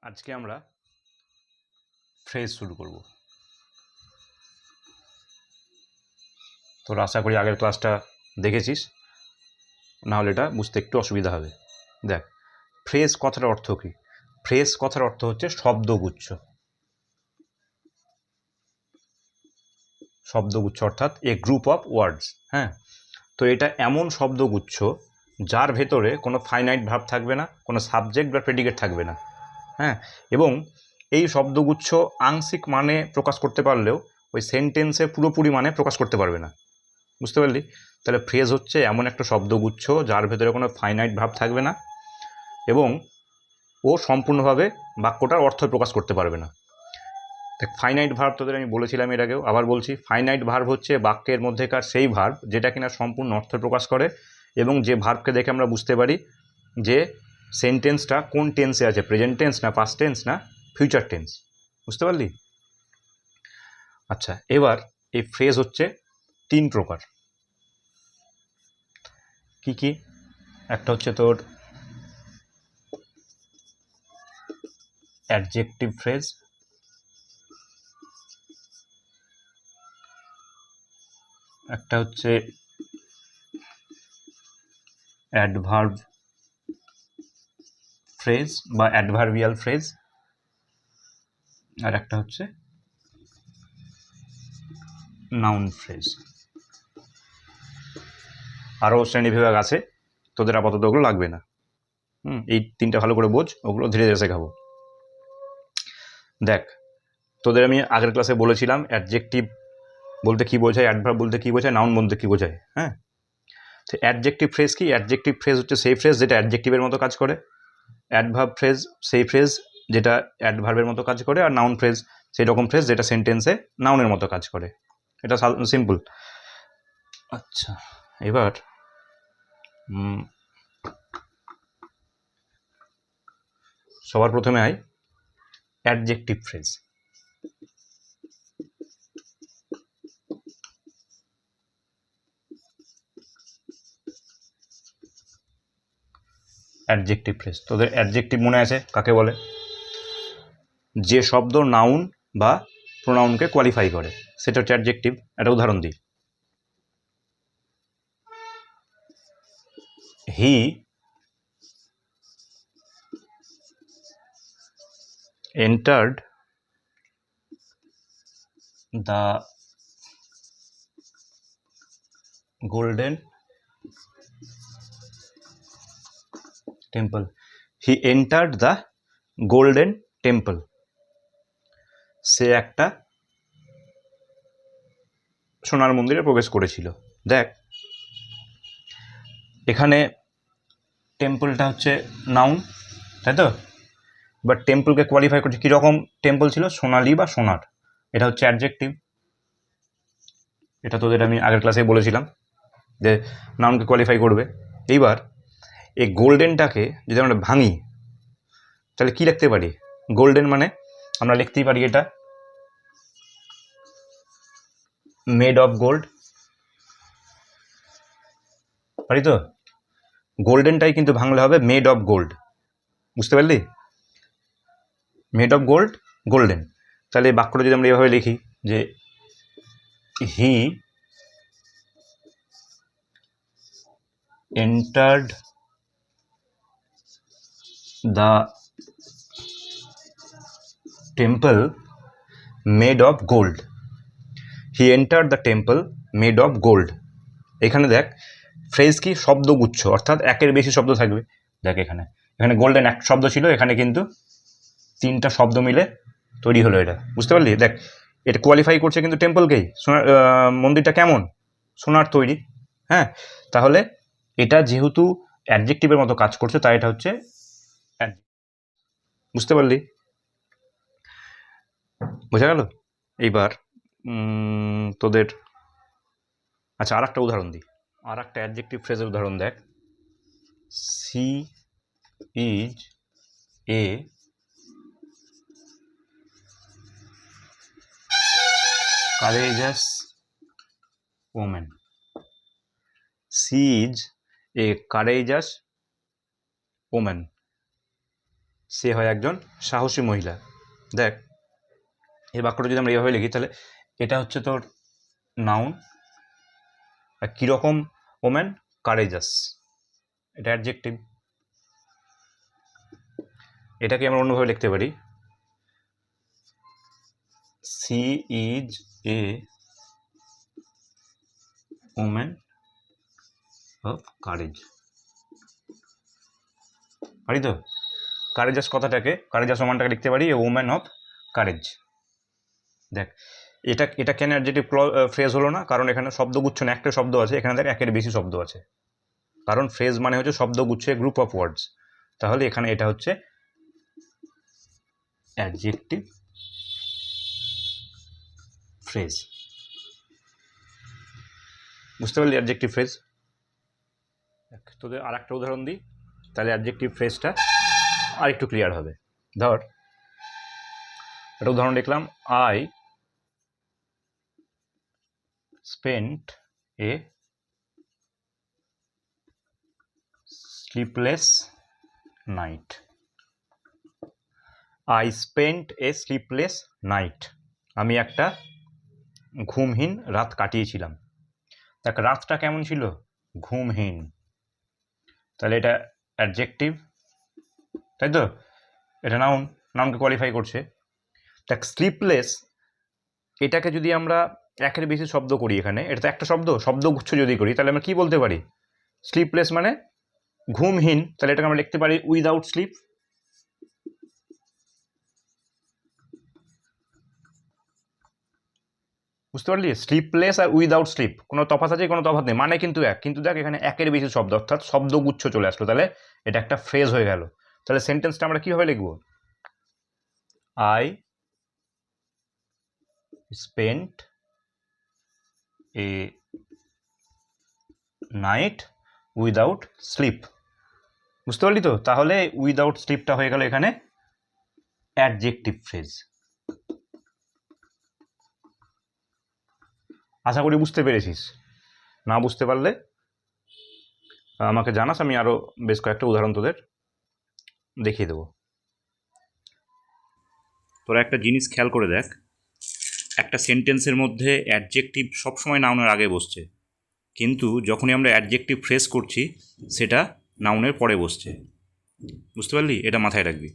আজকে আমরা ফ্রেজ শুরু করব। তোরা আশা করি আগের ক্লাসটা দেখেছিস, না হলে এটা বুঝতে একটু অসুবিধা হবে। দেখ, ফ্রেজ কথার অর্থ কী? ফ্রেজ কথার অর্থ হচ্ছে শব্দগুচ্ছ। শব্দগুচ্ছ অর্থাৎ এ গ্রুপ অফ ওয়ার্ডস। হ্যাঁ, তো এটা এমন শব্দগুচ্ছ যার ভেতরে কোনো ফাইনাইট ভার্ব থাকবে না, কোনো সাবজেক্ট বা প্রেডিকেট থাকবে না। হ্যাঁ, এবং এই শব্দগুচ্ছ আংশিক মানে প্রকাশ করতে পারলেও ওই সেন্টেন্সে পুরোপুরি মানে প্রকাশ করতে পারবে না। বুঝতে পারলি? তাহলে ফ্রেজ হচ্ছে এমন একটা শব্দগুচ্ছ যার ভেতরে কোনো ফাইনাইট ভাব থাকবে না এবং ও সম্পূর্ণভাবে বাক্যটার অর্থ প্রকাশ করতে পারবে না। দেখ, ফাইনাইট ভার্ব তোদের আমি বলেছিলাম এর আগেও, আবার বলছি, ফাইনাইট ভার্ব হচ্ছে বাক্যের মধ্যেকার সেই ভার্ব যেটা কিনা সম্পূর্ণ অর্থ প্রকাশ করে এবং যে ভার্বকে দেখে আমরা বুঝতে পারি যে সেন্টেন্সটা কোন টেন্সে আছে, প্রেজেন্ট টেন্স না পাস্ট টেন্স না ফিউচার টেন্স। বুঝতে পারলি? আচ্ছা, এবার এই ফ্রেজ হচ্ছে 3 প্রকার। কি কি? একটা হচ্ছে তোর অ্যাডজেক্টিভ ফ্রেজ, একটা হচ্ছে অ্যাডভার্ব ফ্রেজ বা অ্যাডভার্বিয়াল ফ্রেজ, আর একটা হচ্ছে নাউন ফ্রেজ। আরও শ্রেণীবিভাগ আছে, তোদের আপাতত ওগুলো লাগবে না। এই 3টা ভালো করে বোঝ, ওগুলো ধীরে ধীরে শেখাবো। দেখ, তোদের আমি আগের ক্লাসে বলেছিলাম অ্যাডজেক্টিভ বলতে কী বোঝায়, অ্যাডভার্ব বলতে কী বোঝায়, নাউন বলতে কী বোঝায়। হ্যাঁ, তো অ্যাডজেক্টিভ ফ্রেজ কি? অ্যাডজেক্টিভ ফ্রেজ হচ্ছে সেই ফ্রেজ যেটা অ্যাডজেক্টিভের মতো কাজ করে, অ্যাডভার্ব ফ্রেজ সেই ফ্রেজ যেটা অ্যাডভার্বের মতো কাজ করে, আর নাউন ফ্রেজ সেই রকম ফ্রেজ যেটা সেন্টেন্সে নাউনের মতো কাজ করে। এটা সিম্পল। আচ্ছা, এবার সবার প্রথমে আয় অ্যাডজেক্টিভ ফ্রেজ। অ্যাডজেক্টিভ ফ্রেজ, তোদের অ্যাডজেক্টিভ মনে আছে কাকে বলে? যে শব্দ নাউন বা প্রোনাউনকে কোয়ালিফাই করে সেটা হচ্ছে অ্যাডজেক্টিভ। একটা উদাহরণ দিই, হি entered the golden temple. He entered the golden temple. সে একটা সোনার মন্দিরে প্রবেশ করেছিল। দেখ, এখানে টেম্পলটা হচ্ছে নাউন, তাই তো? বাট টেম্পলকে কোয়ালিফাই করছে কীরকম টেম্পল ছিল? সোনালি বা সোনার। এটা হচ্ছে অ্যাডজেক্টিভ। এটা তোদের আমি আগের ক্লাসে বলেছিলাম যে নাউনকে কোয়ালিফাই করবে। এইবার এই গোল্ডেনটাকে যদি আমরা ভাঙি তাহলে কি লিখতে পারি? গোল্ডেন মানে আমরা লিখতেই পারি এটা মেড অফ গোল্ড, পারি তো? গোল্ডেনটাই কিন্তু ভাঙলে হবে মেড অফ গোল্ড। বুঝতে পারলি? Made of gold, golden. তাহলে এই বাক্যটা যদি আমরা এভাবে লিখি যে he entered the temple made of gold. He entered the temple made of gold. এখানে দেখ, ফ্রেজ কি? শব্দগুচ্ছ, অর্থাৎ একের বেশি শব্দ থাকবে। দেখ, এখানে এখানে গোল্ডেন এক শব্দ ছিল, এখানে কিন্তু 3টা শব্দ মিলে তৈরি হলো এটা। বুঝতে পারলি? দেখ, এটা কোয়ালিফাই করছে কিন্তু টেম্পলকেই। সোনার মন্দিরটা কেমন? সোনার তৈরি। হ্যাঁ, তাহলে এটা যেহেতু অ্যাডজেক্টিভের মতো কাজ করছে তাই এটা হচ্ছে। বুঝতে পারলি? বোঝা গেল? এইবার তোদের আচ্ছা আর একটা উদাহরণ দিই, আর একটা অ্যাডজেক্টিভ ফ্রেজের উদাহরণ দেখ। She is a courageous woman. She is a courageous woman. সে হয় একজন সাহসী মহিলা। দেখ এই বাক্যটা যদি আমরা এইভাবে লিখি তাহলে এটা হচ্ছে তোর নাউন। আর কীরকম ওম্যান? কারেজাস, এটা অ্যাডজেক্টিভ। এটাকে আমরা অন্যভাবে লিখতে পারি, she is a woman of courage. পারি তো? কারেজাস কথাটাকে, কারেজাস ওম্যানটাকে লিখতে পারি এ ওম্যান অফ কারেজ। দেখ এটা এটা কেন অ্যাডজেক্টিভ ফ্রেজ হলো না? কারণ এখানে শব্দগুচ্ছ না, একটা শব্দ আছে, এখানে দেখ একের বেশি শব্দ আছে। কারণ ফ্রেজ মানে হচ্ছে শব্দগুচ্ছে, গ্রুপ অফ ওয়ার্ডস। তাহলে এখানে এটা হচ্ছে অ্যাডজেক্টিভ ফ্রেজ। বুঝতে পারলি অ্যাডজেক্টিভ ফ্রেজ? তোদের আর একটা উদাহরণ দিই, তাহলে অ্যাডজেক্টিভ ফ্রেজটা আর একটু ক্লিয়ার হবে। ধর একটা উদাহরণ লিখলাম, I spent A sleepless night. I spent A sleepless night, আমি একটা ঘুমহীন রাত কাটিয়েছিলাম। দেখ রাতটা কেমন ছিল? ঘুমহীন। তাহলে এটা অ্যাডজেক্টিভ, তাই তো? এটা নাউন, নাউনকে কোয়ালিফাই করছে। দেখ স্লিপলেস, এটাকে যদি আমরা একের বেশি শব্দ করি, এখানে এটা তো একটা শব্দ, শব্দগুচ্ছ যদি করি তাহলে আমরা কি বলতে পারি? স্লিপলেস মানে ঘুমহীন, তাহলে এটাকে আমরা লিখতে পারি উইদাউট স্লিপ। বুঝতে পারলি? স্লিপলেস আর উইদাউট স্লিপ কোনো তফাৎ আছে? কোনো তফাৎ নেই, মানে কিন্তু এক। কিন্তু দেখ এখানে একের বেশি শব্দ, অর্থাৎ শব্দগুচ্ছ চলে আসলো, তাহলে এটা একটা ফ্রেজ হয়ে গেল। তাহলে সেন্টেন্সটা আমরা কিভাবে লিখবো? I spent a night without sleep. বুঝতে পারলি তো? তাহলে উইদাউট স্লিপটা হয়ে গেল এখানে অ্যাডজেক্টিভ ফ্রেজ। আশা করি বুঝতে পেরেছিস। না বুঝতে পারলে আমাকে জানাস, আমি আরও বেশ কয়েকটা উদাহরণ তোদের দেখিয়ে দেবো। তোরা একটা জিনিস খেয়াল করে দেখ, একটা সেন্টেন্সের মধ্যে অ্যাডজেক্টিভ সবসময় নাউনের আগে বসছে, কিন্তু যখনই আমরা অ্যাডজেক্টিভ ফ্রেজ করছি সেটা নাউনের পরে বসছে। বুঝতে পারলি? এটা মাথায় রাখবি।